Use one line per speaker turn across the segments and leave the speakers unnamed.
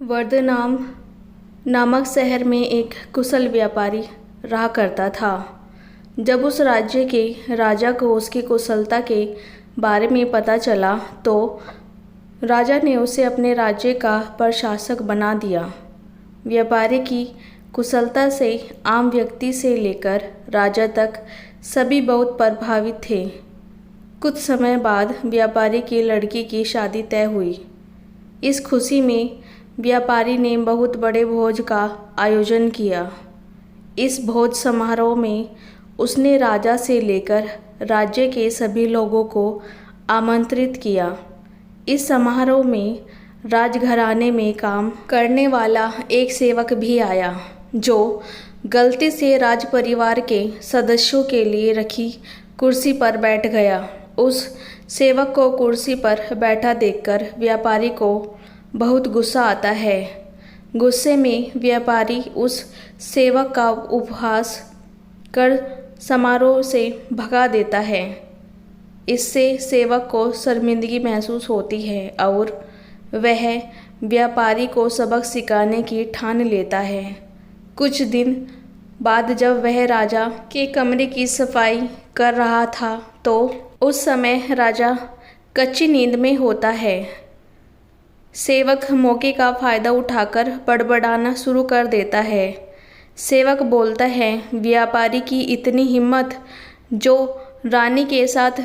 वर्धनाम नामक शहर में एक कुशल व्यापारी रहा करता था। जब उस राज्य के राजा को उसकी कुशलता के बारे में पता चला तो राजा ने उसे अपने राज्य का प्रशासक बना दिया। व्यापारी की कुशलता से आम व्यक्ति से लेकर राजा तक सभी बहुत प्रभावित थे। कुछ समय बाद व्यापारी की लड़की की शादी तय हुई। इस खुशी में व्यापारी ने बहुत बड़े भोज का आयोजन किया। इस भोज समारोह में उसने राजा से लेकर राज्य के सभी लोगों को आमंत्रित किया। इस समारोह में राजघराने में काम करने वाला एक सेवक भी आया, जो गलती से राजपरिवार के सदस्यों के लिए रखी कुर्सी पर बैठ गया। उस सेवक को कुर्सी पर बैठा देखकर व्यापारी को बहुत गुस्सा आता है। गुस्से में व्यापारी उस सेवक का उपहास कर समारोह से भगा देता है। इससे सेवक को शर्मिंदगी महसूस होती है और वह व्यापारी को सबक सिखाने की ठान लेता है। कुछ दिन बाद जब वह राजा के कमरे की सफाई कर रहा था तो उस समय राजा कच्ची नींद में होता है। सेवक मौके का फ़ायदा उठाकर बड़बड़ाना शुरू कर देता है। सेवक बोलता है, व्यापारी की इतनी हिम्मत जो रानी के साथ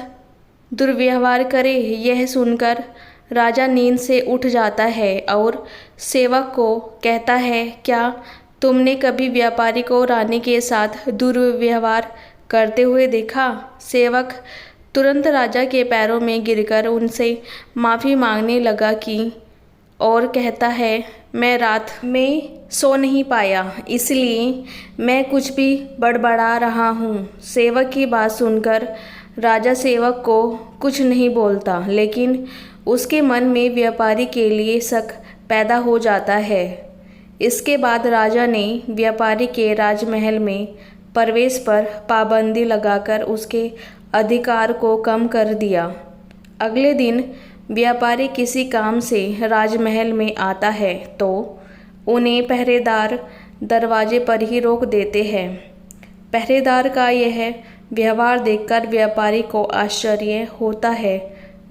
दुर्व्यवहार करे। यह सुनकर राजा नींद से उठ जाता है और सेवक को कहता है, क्या तुमने कभी व्यापारी को रानी के साथ दुर्व्यवहार करते हुए देखा? सेवक तुरंत राजा के पैरों में गिरकर उनसे माफ़ी मांगने लगा और कहता है, मैं रात में सो नहीं पाया, इसलिए मैं कुछ भी बड़बड़ा रहा हूँ। सेवक की बात सुनकर राजा सेवक को कुछ नहीं बोलता, लेकिन उसके मन में व्यापारी के लिए शक पैदा हो जाता है। इसके बाद राजा ने व्यापारी के राजमहल में प्रवेश पर पाबंदी लगाकर उसके अधिकार को कम कर दिया। अगले दिन व्यापारी किसी काम से राजमहल में आता है तो उन्हें पहरेदार दरवाजे पर ही रोक देते हैं। पहरेदार का यह व्यवहार देखकर व्यापारी को आश्चर्य होता है।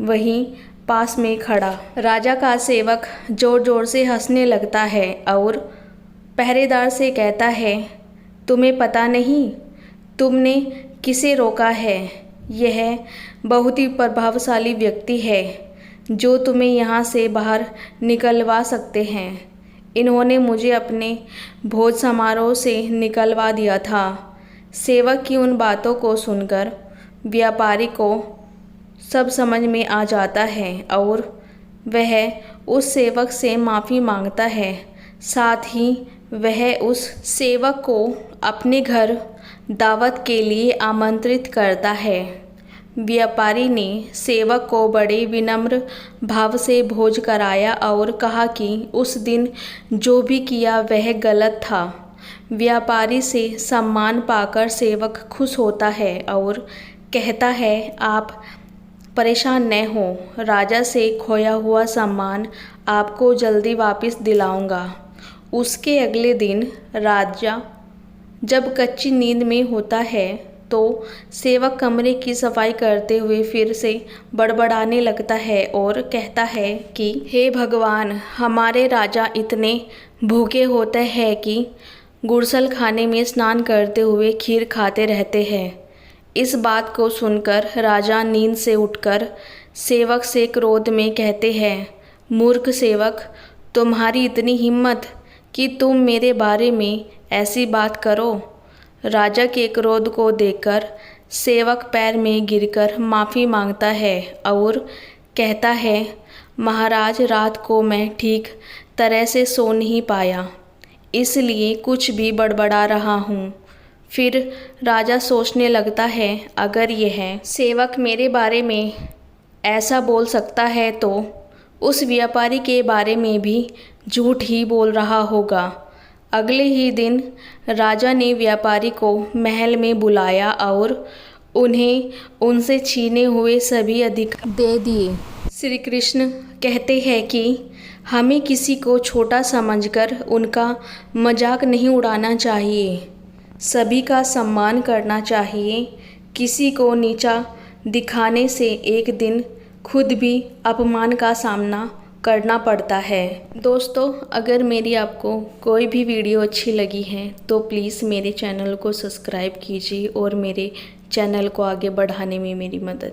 वहीं पास में खड़ा राजा का सेवक जोर जोर से हंसने लगता है और पहरेदार से कहता है, तुम्हें पता नहीं तुमने किसे रोका है? यह बहुत ही प्रभावशाली व्यक्ति है जो तुम्हें यहाँ से बाहर निकलवा सकते हैं। इन्होंने मुझे अपने भोज समारोह से निकलवा दिया था। सेवक की उन बातों को सुनकर व्यापारी को सब समझ में आ जाता है और वह उस सेवक से माफ़ी मांगता है। साथ ही वह उस सेवक को अपने घर दावत के लिए आमंत्रित करता है। व्यापारी ने सेवक को बड़े विनम्र भाव से भोज कराया और कहा कि उस दिन जो भी किया वह गलत था। व्यापारी से सम्मान पाकर सेवक खुश होता है और कहता है, आप परेशान न हो, राजा से खोया हुआ सम्मान आपको जल्दी वापस दिलाऊंगा। उसके अगले दिन राजा जब कच्ची नींद में होता है तो सेवक कमरे की सफाई करते हुए फिर से बड़बड़ाने लगता है और कहता है कि हे भगवान, हमारे राजा इतने भूखे होते हैं कि गुड़सल खाने में स्नान करते हुए खीर खाते रहते हैं। इस बात को सुनकर राजा नींद से उठकर सेवक से क्रोध में कहते हैं, मूर्ख सेवक, तुम्हारी इतनी हिम्मत कि तुम मेरे बारे में ऐसी बात करो। राजा के क्रोध को देखकर सेवक पैर में गिरकर माफ़ी मांगता है और कहता है, महाराज, रात को मैं ठीक तरह से सो नहीं पाया, इसलिए कुछ भी बड़बड़ा रहा हूँ। फिर राजा सोचने लगता है, अगर यह सेवक मेरे बारे में ऐसा बोल सकता है तो उस व्यापारी के बारे में भी झूठ ही बोल रहा होगा। अगले ही दिन राजा ने व्यापारी को महल में बुलाया और उन्हें उनसे छीने हुए सभी अधिकार दे दिए। श्री कृष्ण कहते हैं कि हमें किसी को छोटा समझकर उनका मजाक नहीं उड़ाना चाहिए। सभी का सम्मान करना चाहिए। किसी को नीचा दिखाने से एक दिन खुद भी अपमान का सामना करना पड़ता है। दोस्तों, अगर मेरी आपको कोई भी वीडियो अच्छी लगी है तो प्लीज़ मेरे चैनल को सब्सक्राइब कीजिए और मेरे चैनल को आगे बढ़ाने में मेरी मदद